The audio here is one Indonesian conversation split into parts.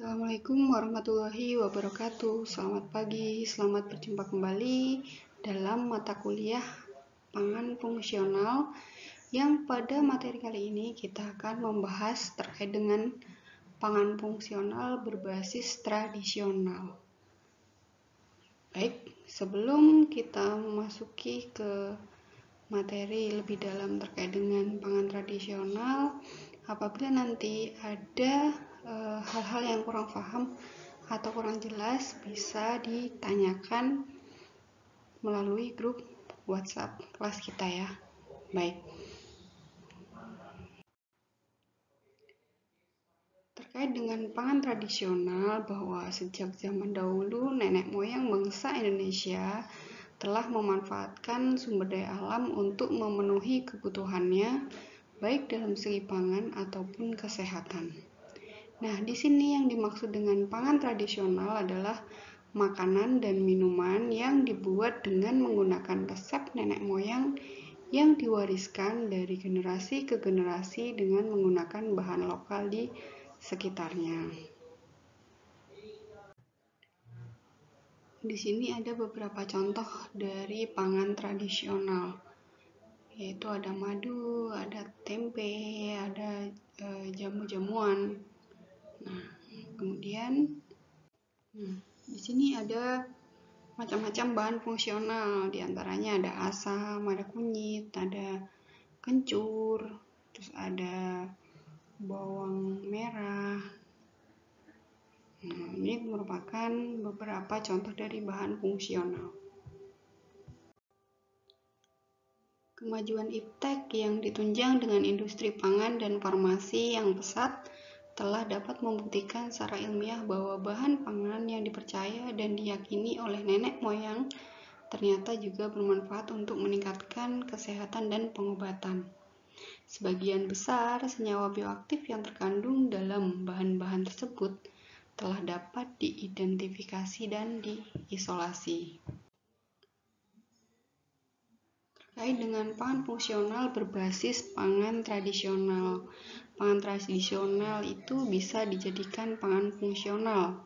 Assalamualaikum warahmatullahi wabarakatuh. Selamat pagi, selamat berjumpa kembali dalam mata kuliah pangan fungsional yang pada materi kali ini kita akan membahas terkait dengan pangan fungsional berbasis tradisional. Baik, sebelum kita memasuki ke materi lebih dalam terkait dengan pangan tradisional, apabila nanti ada hal-hal yang kurang paham atau kurang jelas, bisa ditanyakan melalui grup WhatsApp kelas kita ya. Baik. Terkait dengan pangan tradisional, bahwa sejak zaman dahulu nenek moyang bangsa Indonesia telah memanfaatkan sumber daya alam untuk memenuhi kebutuhannya, baik dalam segi pangan ataupun kesehatan. Nah, di sini yang dimaksud dengan pangan tradisional adalah makanan dan minuman yang dibuat dengan menggunakan resep nenek moyang yang diwariskan dari generasi ke generasi dengan menggunakan bahan lokal di sekitarnya. Di sini ada beberapa contoh dari pangan tradisional, yaitu ada madu, ada tempe, ada jamu-jamuan. Nah, kemudian di sini ada macam-macam bahan fungsional, diantaranya ada asam, ada kunyit, ada kencur, terus ada bawang merah. Nah, ini merupakan beberapa contoh dari bahan fungsional. Kemajuan iptek yang ditunjang dengan industri pangan dan farmasi yang pesat telah dapat membuktikan secara ilmiah bahwa bahan pangan yang dipercaya dan diyakini oleh nenek moyang ternyata juga bermanfaat untuk meningkatkan kesehatan dan pengobatan. Sebagian besar senyawa bioaktif yang terkandung dalam bahan-bahan tersebut telah dapat diidentifikasi dan diisolasi. Terkait dengan pangan fungsional berbasis pangan tradisional. Pangan tradisional itu bisa dijadikan pangan fungsional.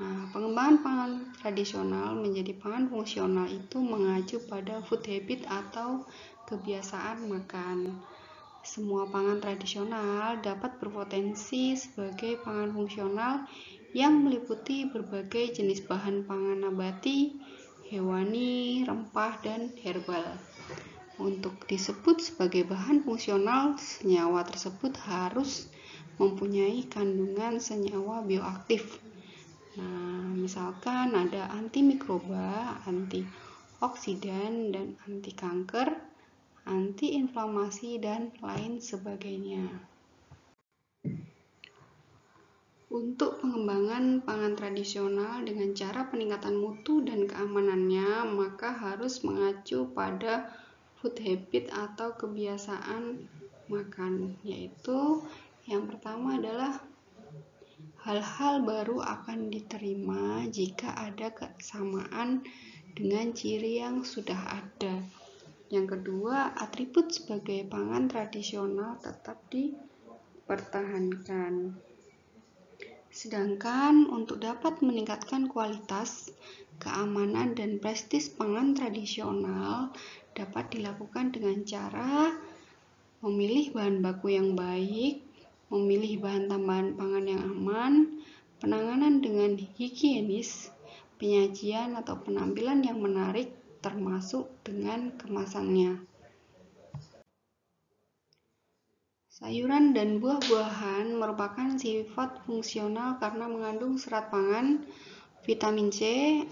Nah, pengembangan pangan tradisional menjadi pangan fungsional itu mengacu pada food habit atau kebiasaan makan. Semua pangan tradisional dapat berpotensi sebagai pangan fungsional yang meliputi berbagai jenis bahan pangan nabati, hewani, rempah, dan herbal. Untuk disebut sebagai bahan fungsional, senyawa tersebut harus mempunyai kandungan senyawa bioaktif. Nah, misalkan ada antimikroba, antioksidan, dan anti kanker, anti-inflamasi, dan lain sebagainya. Untuk pengembangan pangan tradisional dengan cara peningkatan mutu dan keamanannya, maka harus mengacu pada food habit atau kebiasaan makan, yaitu yang pertama adalah hal-hal baru akan diterima jika ada kesamaan dengan ciri yang sudah ada. Yang kedua, atribut sebagai pangan tradisional tetap dipertahankan. Sedangkan untuk dapat meningkatkan kualitas, keamanan, dan prestis pangan tradisional dapat dilakukan dengan cara memilih bahan baku yang baik, memilih bahan tambahan pangan yang aman, penanganan dengan higienis, penyajian atau penampilan yang menarik, termasuk dengan kemasannya. Sayuran dan buah-buahan merupakan sifat fungsional karena mengandung serat pangan, vitamin C,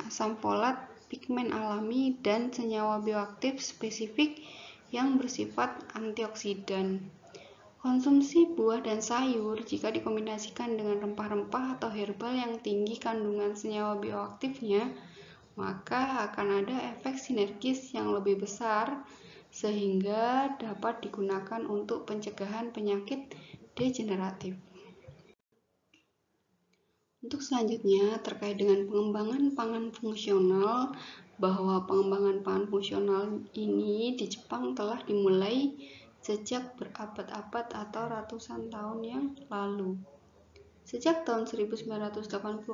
asam folat, pigmen alami, dan senyawa bioaktif spesifik yang bersifat antioksidan. Konsumsi buah dan sayur jika dikombinasikan dengan rempah-rempah atau herbal yang tinggi kandungan senyawa bioaktifnya, maka akan ada efek sinergis yang lebih besar sehingga dapat digunakan untuk pencegahan penyakit degeneratif. Untuk selanjutnya, terkait dengan pengembangan pangan fungsional, bahwa pengembangan pangan fungsional ini di Jepang telah dimulai sejak berabad-abad atau ratusan tahun yang lalu. Sejak tahun 1984,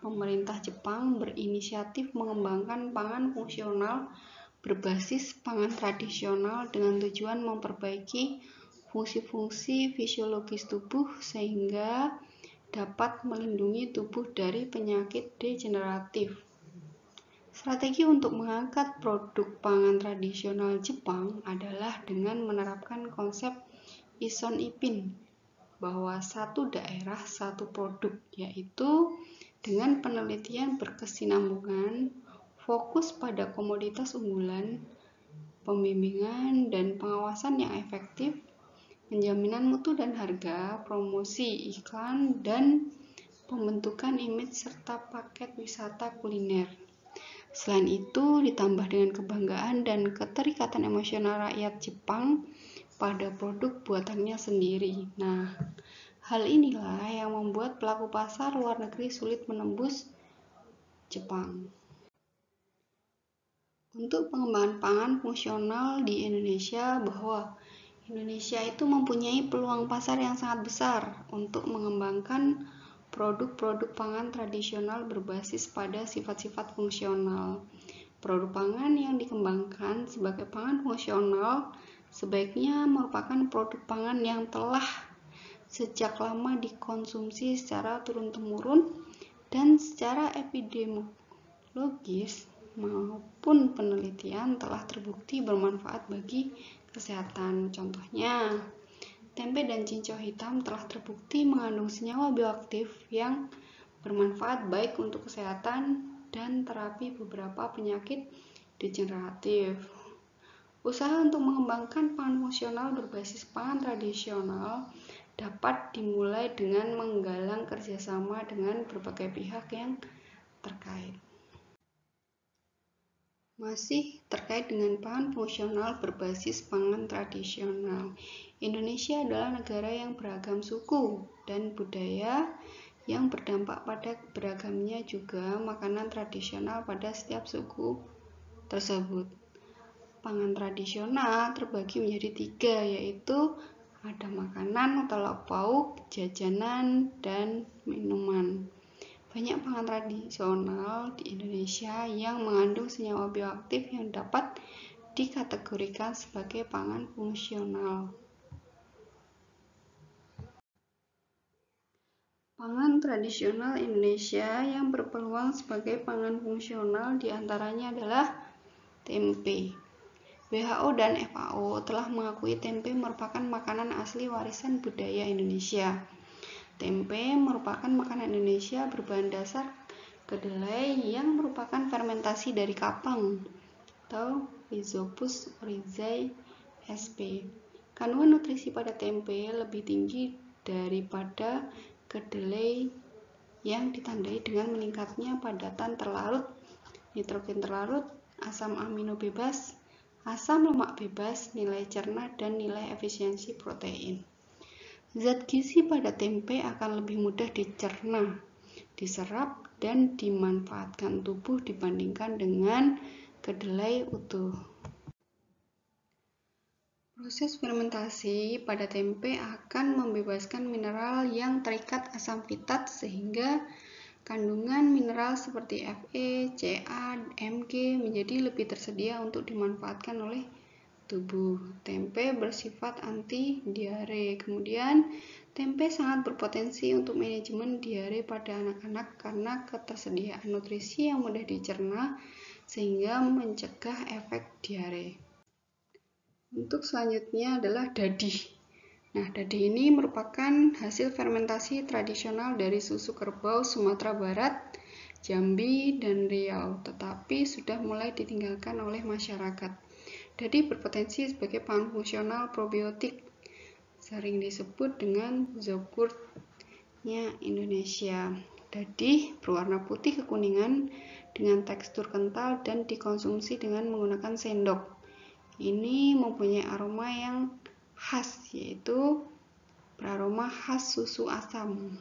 pemerintah Jepang berinisiatif mengembangkan pangan fungsional berbasis pangan tradisional dengan tujuan memperbaiki fungsi-fungsi fisiologis tubuh sehingga dapat melindungi tubuh dari penyakit degeneratif. Strategi untuk mengangkat produk pangan tradisional Jepang adalah dengan menerapkan konsep Ison Ipin, bahwa satu daerah satu produk, yaitu dengan penelitian berkesinambungan, fokus pada komoditas unggulan, pembimbingan dan pengawasan yang efektif, penjaminan mutu dan harga, promosi iklan, dan pembentukan image serta paket wisata kuliner. Selain itu, ditambah dengan kebanggaan dan keterikatan emosional rakyat Jepang pada produk buatannya sendiri. Nah, hal inilah yang membuat pelaku pasar luar negeri sulit menembus Jepang. Untuk pengembangan pangan fungsional di Indonesia, bahwa Indonesia itu mempunyai peluang pasar yang sangat besar untuk mengembangkan produk-produk pangan tradisional berbasis pada sifat-sifat fungsional. Produk pangan yang dikembangkan sebagai pangan fungsional sebaiknya merupakan produk pangan yang telah sejak lama dikonsumsi secara turun-temurun dan secara epidemiologis maupun penelitian telah terbukti bermanfaat bagi kesehatan. Contohnya, tempe dan cincau hitam telah terbukti mengandung senyawa bioaktif yang bermanfaat baik untuk kesehatan dan terapi beberapa penyakit degeneratif. Usaha untuk mengembangkan pangan fungsional berbasis pangan tradisional dapat dimulai dengan menggalang kerjasama dengan berbagai pihak yang terkait. Masih terkait dengan pangan fungsional berbasis pangan tradisional, Indonesia adalah negara yang beragam suku dan budaya yang berdampak pada beragamnya juga makanan tradisional pada setiap suku tersebut. Pangan tradisional terbagi menjadi 3, yaitu ada makanan atau lauk pauk, jajanan, dan minuman. Banyak pangan tradisional di Indonesia yang mengandung senyawa bioaktif yang dapat dikategorikan sebagai pangan fungsional. Pangan tradisional Indonesia yang berpeluang sebagai pangan fungsional diantaranya adalah tempe. WHO dan FAO telah mengakui tempe merupakan makanan asli warisan budaya Indonesia. Tempe merupakan makanan Indonesia berbahan dasar kedelai yang merupakan fermentasi dari kapang atau Rhizopus oryzae sp. Kandungan nutrisi pada tempe lebih tinggi daripada kedelai yang ditandai dengan meningkatnya padatan terlarut, nitrogen terlarut, asam amino bebas, asam lemak bebas, nilai cerna, dan nilai efisiensi protein. Zat gizi pada tempe akan lebih mudah dicerna, diserap, dan dimanfaatkan tubuh dibandingkan dengan kedelai utuh. Proses fermentasi pada tempe akan membebaskan mineral yang terikat asam fitat sehingga kandungan mineral seperti Fe, Ca, Mg menjadi lebih tersedia untuk dimanfaatkan oleh tubuh. Tempe bersifat anti diare. Kemudian, tempe sangat berpotensi untuk manajemen diare pada anak-anak karena ketersediaan nutrisi yang mudah dicerna sehingga mencegah efek diare. Untuk selanjutnya adalah dadi. Nah, dadi ini merupakan hasil fermentasi tradisional dari susu kerbau Sumatera Barat, Jambi, dan Riau, tetapi sudah mulai ditinggalkan oleh masyarakat. Dadi berpotensi sebagai pangan fungsional probiotik, sering disebut dengan yogurtnya Indonesia. Dadi berwarna putih kekuningan dengan tekstur kental dan dikonsumsi dengan menggunakan sendok. Ini mempunyai aroma yang khas, yaitu beraroma khas susu asam.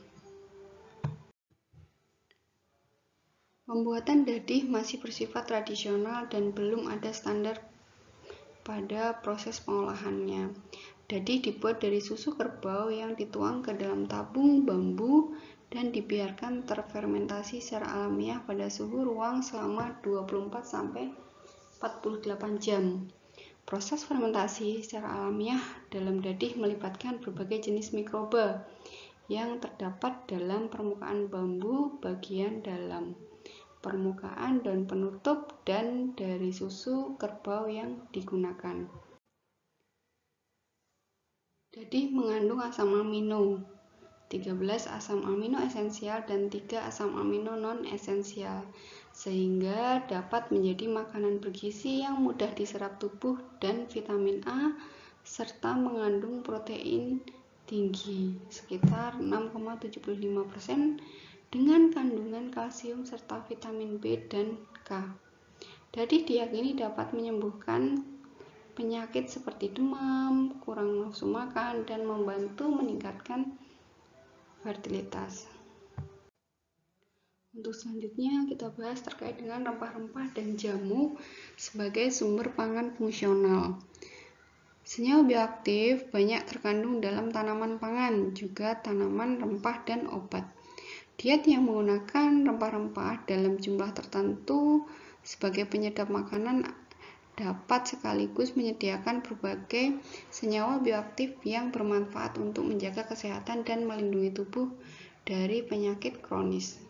Pembuatan dadi masih bersifat tradisional dan belum ada standar pada proses pengolahannya. Dadi dibuat dari susu kerbau yang dituang ke dalam tabung bambu dibiarkan terfermentasi secara alamiah pada suhu ruang selama 24-48 jam. Proses fermentasi secara alamiah dalam dadih melibatkan berbagai jenis mikroba yang terdapat dalam permukaan bambu bagian dalam, permukaan daun penutup, dan dari susu kerbau yang digunakan. Dadih mengandung asam amino, 13 asam amino esensial dan 3 asam amino non-esensial, sehingga dapat menjadi makanan bergizi yang mudah diserap tubuh dan vitamin A, serta mengandung protein tinggi, sekitar 6,75%, dengan kandungan kalsium serta vitamin B dan K. Dadih diyakini dapat menyembuhkan penyakit seperti demam, kurang nafsu makan, dan membantu meningkatkan fertilitas. Untuk selanjutnya kita bahas terkait dengan rempah-rempah dan jamu sebagai sumber pangan fungsional. Senyawa bioaktif banyak terkandung dalam tanaman pangan, juga tanaman rempah dan obat. Diet yang menggunakan rempah-rempah dalam jumlah tertentu sebagai penyedap makanan dapat sekaligus menyediakan berbagai senyawa bioaktif yang bermanfaat untuk menjaga kesehatan dan melindungi tubuh dari penyakit kronis.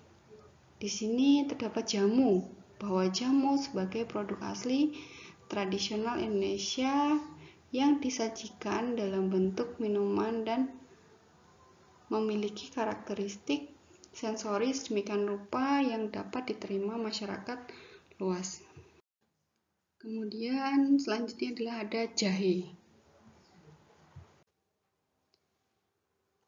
Di sini terdapat jamu, bahwa jamu sebagai produk asli tradisional Indonesia yang disajikan dalam bentuk minuman dan memiliki karakteristik sensoris demikian rupa yang dapat diterima masyarakat luas. Kemudian selanjutnya adalah ada jahe.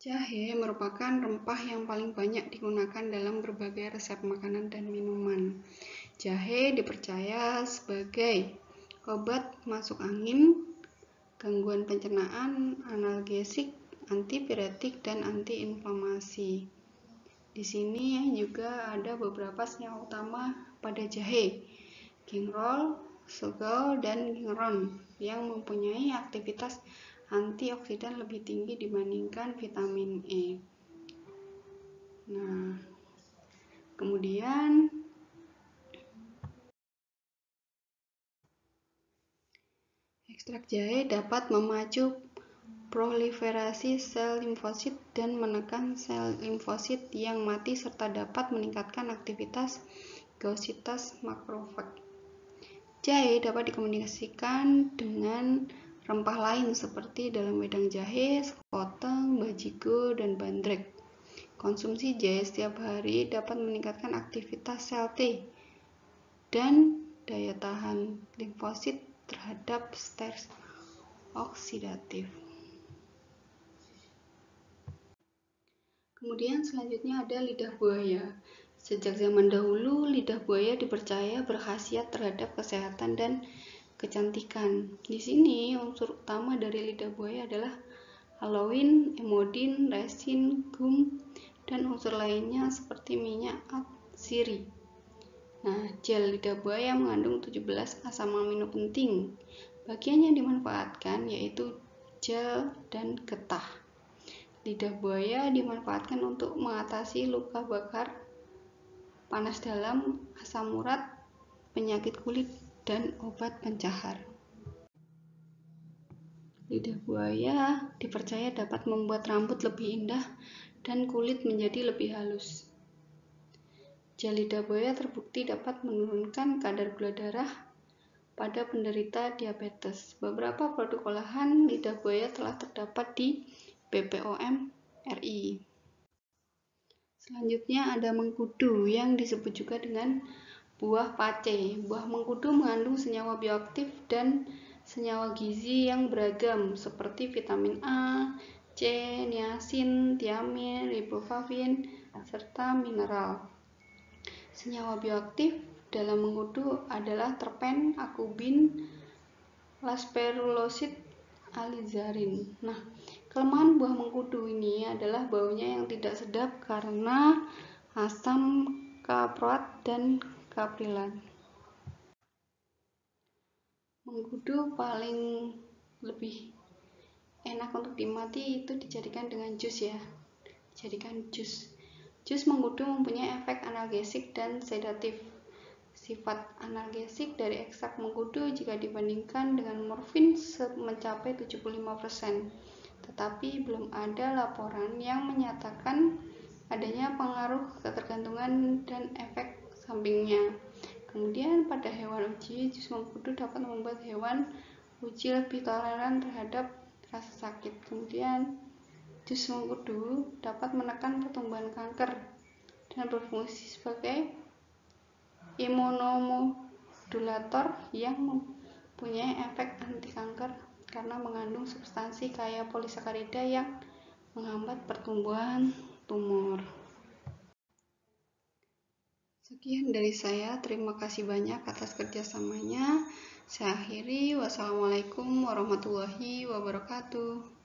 Jahe merupakan rempah yang paling banyak digunakan dalam berbagai resep makanan dan minuman. Jahe dipercaya sebagai obat masuk angin, gangguan pencernaan, analgesik, antipiretik, dan antiinflamasi. Di sini juga ada beberapa senyawa utama pada jahe, gingerol, sogol, dan gingeron yang mempunyai aktivitas antioksidan lebih tinggi dibandingkan vitamin E. Nah, kemudian ekstrak jahe dapat memacu proliferasi sel limfosit dan menekan sel limfosit yang mati serta dapat meningkatkan aktivitas gaussitas makrofag. Jahe dapat dikombinasikan dengan rempah lain seperti dalam wedang jahe, sekoteng, bajigo, dan bandrek. Konsumsi jahe setiap hari dapat meningkatkan aktivitas sel T dan daya tahan limfosit terhadap stres oksidatif. Kemudian selanjutnya ada lidah buaya. Sejak zaman dahulu, lidah buaya dipercaya berkhasiat terhadap kesehatan dan kecantikan. Di sini unsur utama dari lidah buaya adalah aloin, emodin, resin, gum, dan unsur lainnya seperti minyak atsiri. Nah, gel lidah buaya mengandung 17 asam amino penting. Bagian yang dimanfaatkan yaitu gel dan getah. Lidah buaya dimanfaatkan untuk mengatasi luka bakar, panas dalam, asam urat, penyakit kulit, dan obat pencahar. Lidah buaya dipercaya dapat membuat rambut lebih indah dan kulit menjadi lebih halus. Gel lidah buaya terbukti dapat menurunkan kadar gula darah pada penderita diabetes. Beberapa produk olahan lidah buaya telah terdapat di BPOM RI. Selanjutnya ada mengkudu yang disebut juga dengan buah pace. Buah mengkudu mengandung senyawa bioaktif dan senyawa gizi yang beragam seperti vitamin A, C, niacin, tiamin, riboflavin, serta mineral. Senyawa bioaktif dalam mengkudu adalah terpen, akubin, lasperulosid, alizarin. Nah, kelemahan buah mengkudu ini adalah baunya yang tidak sedap karena asam kaproat dan kaprilat. Mengkudu paling lebih enak untuk dinikmati itu dijadikan dengan jus ya. Dijadikan jus Jus mengkudu mempunyai efek analgesik dan sedatif. Sifat analgesik dari ekstrak mengkudu jika dibandingkan dengan morfin mencapai 75%, tetapi belum ada laporan yang menyatakan adanya pengaruh ketergantungan dan efek sampingnya. Kemudian pada hewan uji, jus mengkudu dapat membuat hewan uji lebih toleran terhadap rasa sakit. Kemudian jus mengkudu dapat menekan pertumbuhan kanker dan berfungsi sebagai imunomodulator yang mempunyai efek anti kanker karena mengandung substansi kaya polisakarida yang menghambat pertumbuhan tumor. Sekian dari saya, terima kasih banyak atas kerjasamanya. Saya akhiri, wassalamualaikum warahmatullahi wabarakatuh.